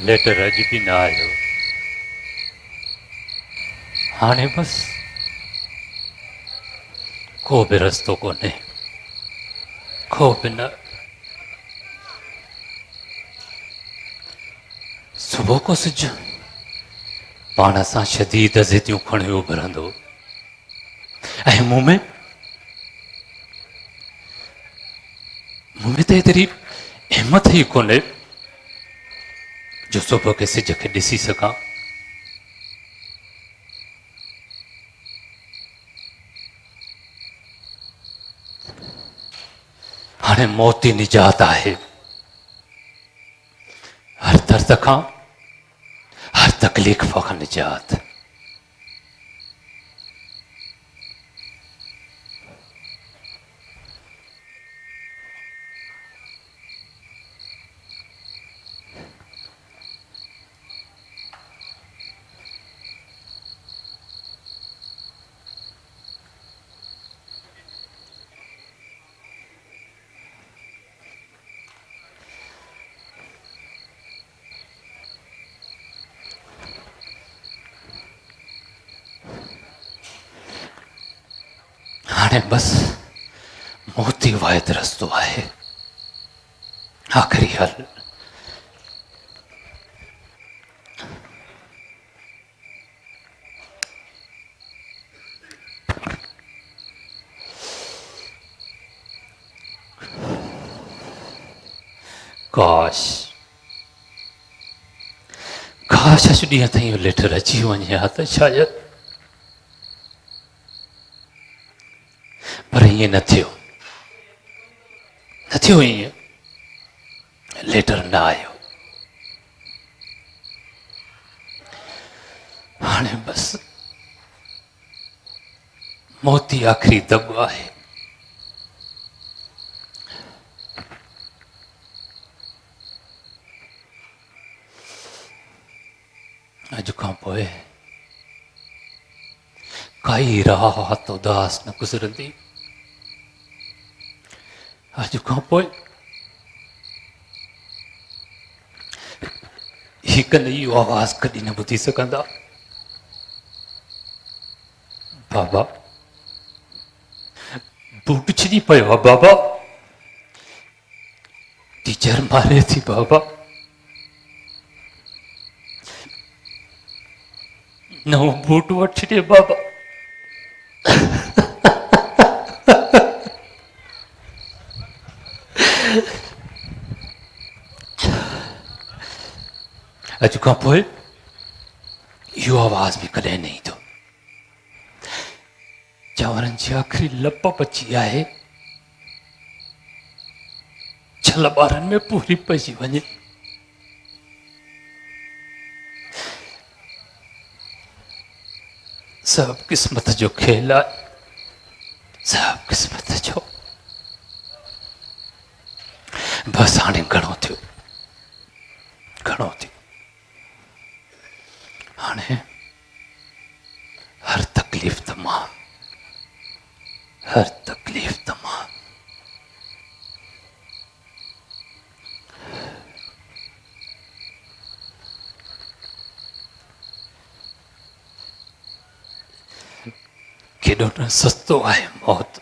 Letter अज भी ना आयो। हाणे बस को भी रस्तो कोने, को भी न। सुबह को सिज पाण सां शदीद ज़िदियूं खणी उभरंदो ऐं मुंह में त एतिरी हिम्मत ही कोन्हे जो सुबह के सिज खे ॾिसी सघां। हाणे मौत ई निजात आहे हर दर्द खां, हर तकलीफ़ खां निजात। हाणे बस मौत ई वाहिद रस्तो आहे, आख़िरी हल। काश काश अॼु ॾींहं ताईं इहो लेटर अची वञे हा त शायदि, पर ईअं न थियो, न थियो ईअं। लेटर न आयो। हाणे बस मौत ई आख़िरी दॿ आहे। अॼु खां पोइ काई रात उदास न गुज़रंदी। अॼु खां पोइ ही कन इहो आवाज़ कॾहिं न ॿुधी सघंदा। बाबा बूट छिॼी पियो आहे बाबा, टीचर मारे थी बाबा, नओं बूट वठी ॾे बाबा। अॼु खां पोइ इहो आवाज़ बि कॾहिं न ईंदो। चांवरनि जी आख़िरी लप बची आहे, छल ॿारनि में पूरी पइजी वञे। सब क़िस्मत जो खेल आहे, सब क़िस्मत जो। बस हाणे घणो थियो, घणो थियो। हाणे हर तकलीफ़ तमाम, हर तकलीफ़ तमाम। केॾो न सस्तो आहे मौत,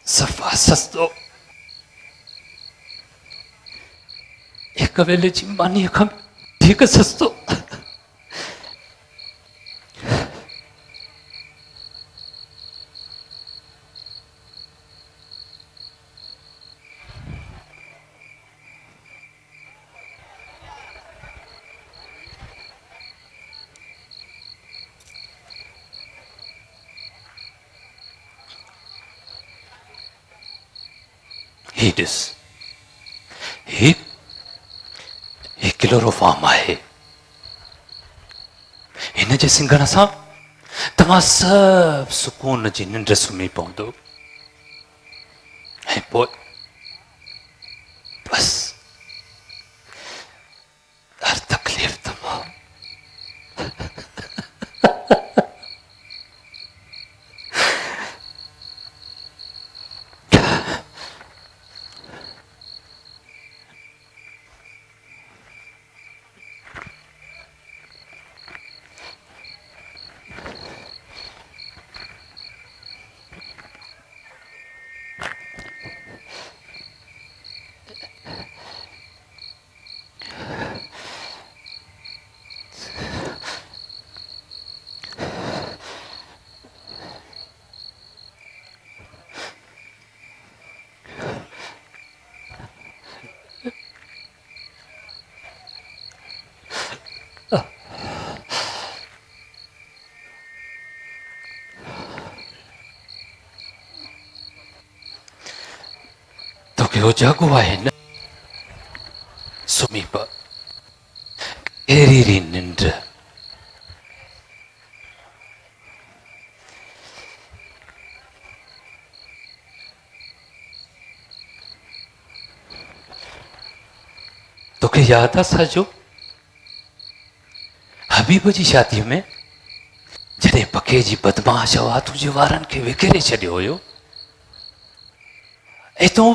सफ़ा सस्तो। हिक वेले जी मानीअ खां वधीक सस्तो। ही ॾिस, ही क्लोरोफॉर्म आहे। हिन जे सिंघण सां तव्हां सभु सुकून जी निंड सुम्ही पवंदो ऐं पोइ बस हर तकलीफ़ तमाम। ॿियो जाॻो आहे न, सुम्ही पए, कहिड़ी निंड। तोखे यादि आहे साजो, हबीब जी शादीअ में जॾहिं पके जी बदमाश हुआ तुंहिंजे वारनि खे विकिरे छॾियो हुयो, ऐं तूं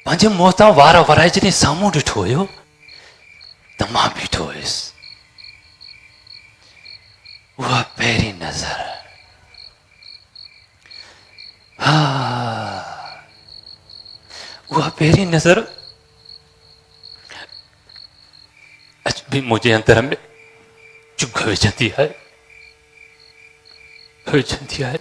पंहिंजे मुंहं तां वार वराए जॾहिं साम्हूं ॾिठो हुयो त मां बीठो हुयुसि। उहा पहिरीं नज़र, हा, उहा पहिरीं नज़र अॼु बि मुंहिंजे अंदर में चुघ विझंदी आहे, विझंदी आहे।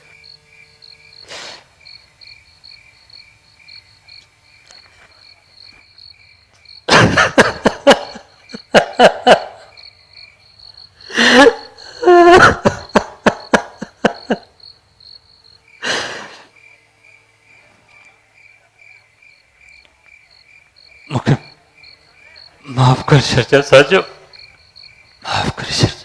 मूंखे माफ़ कर छॾिजा साजो, माफ़ करे छॾिजा।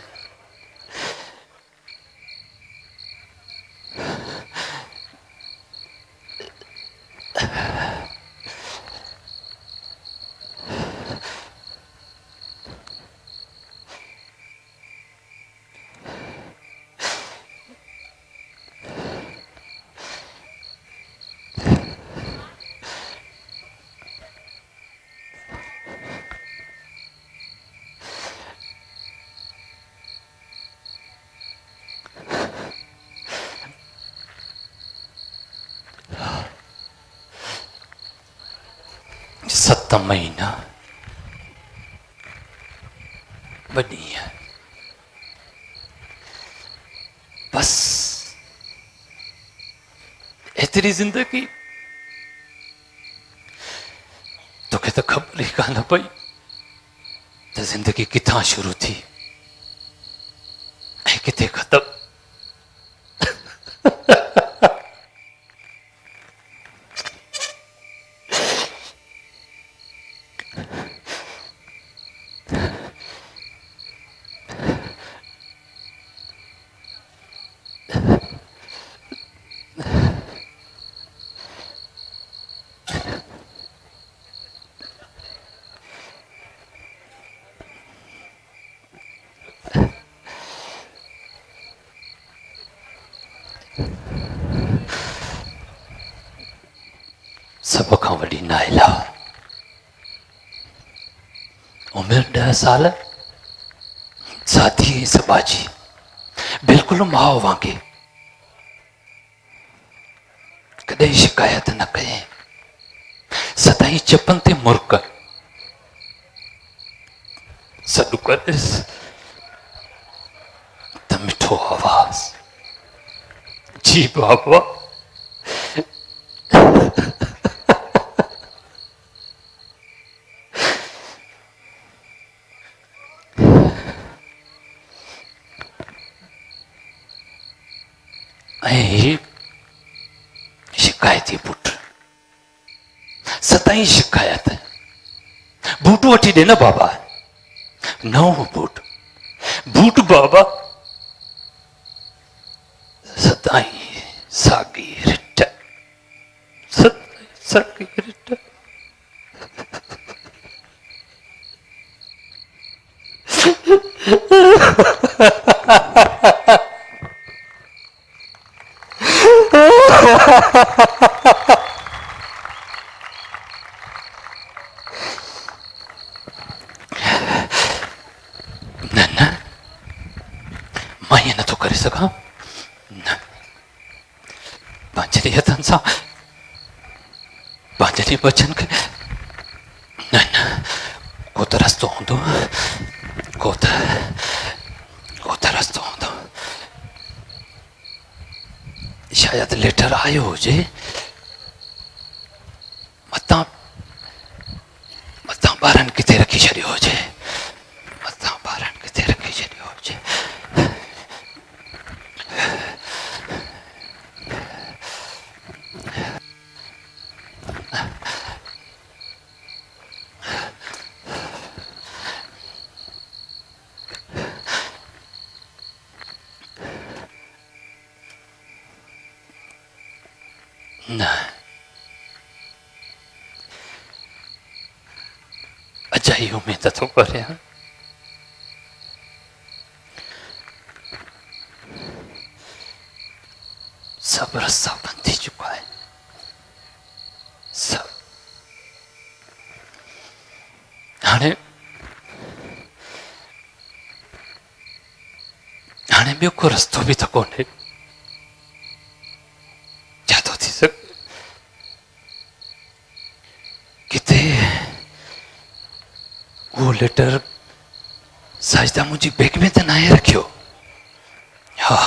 सत महीना ॿ ॾींहं बस, एतिरी ज़िंदगी। तोखे त ख़बर ई कान पई त ज़िंदगी किथां शुरू थी ऐं किथे ख़तम। सब खां वॾी नाइला, उमिरि 10 साल, साथी सबाजी, बिल्कुलु माउ वांगे, कॾहिं शिकायत न कयईं, सदाई चपनि ते मुर्क, सॾु करेसि त मिठो आवाज़, जी बाबा। ऐं शिकायती पुट, सदाई शिकायत, बूट वठी ॾे न बाबा, नओं बूट, बूट बाबा, सदाई साॻी रिट, सदाई साॻी रिट। न न, मां ईअं नथो करे सघां, न, पंहिंजे हथनि सां पंहिंजे बचन खे, न न, को त रस्तो हूंदो, को त रस्तो हूंदो, शायदि लेटर आयो हुजे, मतां ॿारनि किथे रखी छॾियो हुजे, मतां ॿारनि किथे रखी छॾियो हुजे। न अजाई उम्मीद तो करे सब रस्ता बंद थी चुका है सब हाणे हाणे ॿियो को रस्तो बि त कोन्हे छा थो थी सघे किथे वो लेटर साजदा मुंहिंजी बैग में त नाहे रखियो हा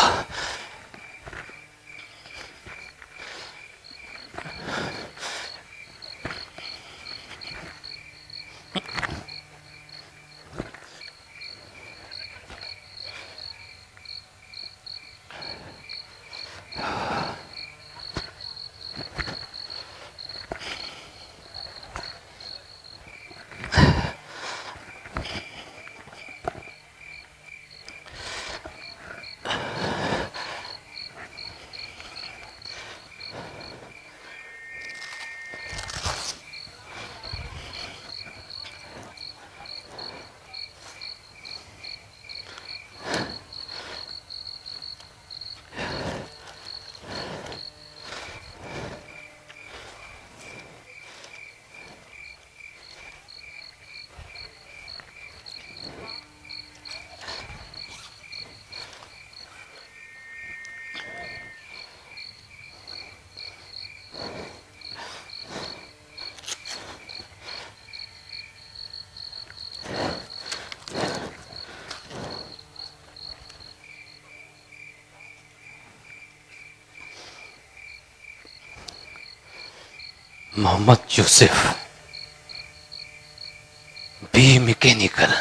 Mohammad Yusuf B mechanical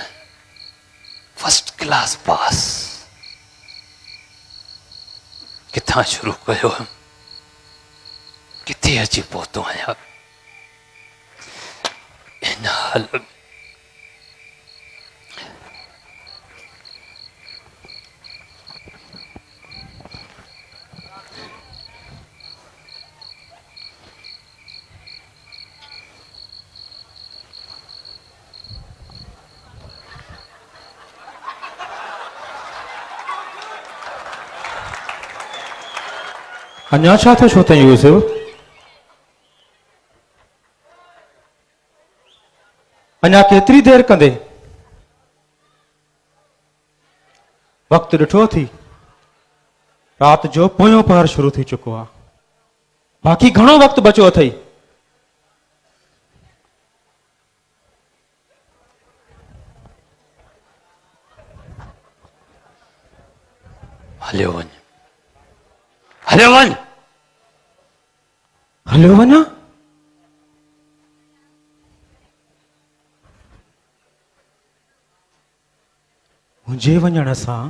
first class pass किथां शुरू कयो किथे अची पहुतो आहियां इन हाल में अञा छा थियो छो ताईं यूसुफ अञा केतिरी देर कंदे वक़्तु ॾिठो थी रात जो पोयों पहर शुरू थी चुको आहे बाक़ी घणो वक़्तु बचो अथई हलियो वञ हलियो वञ हलियो वञा मुंहिंजे वञण सां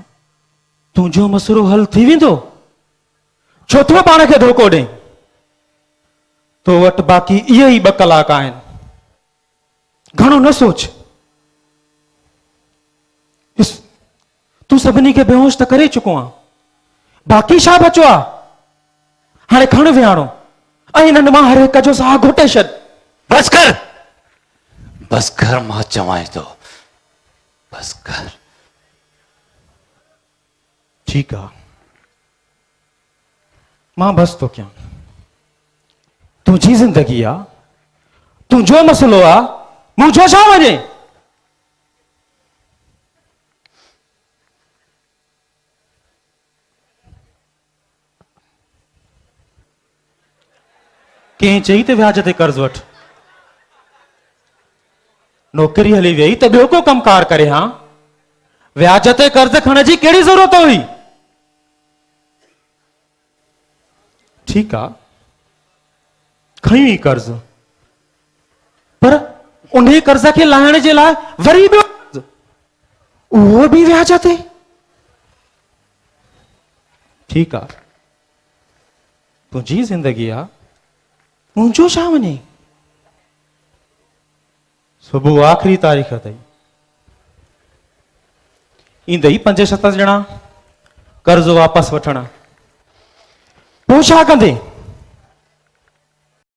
तुंहिंजो मसइलो हल थी वेंदो छो थो पाण खे धोखो ॾे तो वटि बाक़ी इहे ई 2 कलाक आहिनि घणो न सोच तूं सभिनी खे बेहोश त करे चुको आहे बाक़ी छा बचो आहे हाणे खण विहाणो ऐं हिननि मां हर हिक जो साह घुटे छॾ बस कर मां चवां थो बस कर ठीक आहे मां बस तो कयां तुंहिंजी ज़िंदगी आहे तुंहिंजो मसइलो आहे मुंहिंजो छा वञे कंहिं चई त व्याज ते कर्ज़ वठ नौकरी हली वई त ॿियो को कमकार करे हां व्याज ते कर्ज़ खणण जी कहिड़ी ज़रूरत हुई ठीक आहे खई कर्ज़ पर उन कर्ज़ खे लाहिण जे लाइ वरी ॿियो उहो बि व्याज ते ठीक आहे तुंहिंजी ज़िंदगी आहे मुंहिंजो छा वञे सुबुह आख़िरी तारीख़ अथई ईंदई 5-7 ॼणा कर्ज़ वापसि वठण पोइ छा कंदे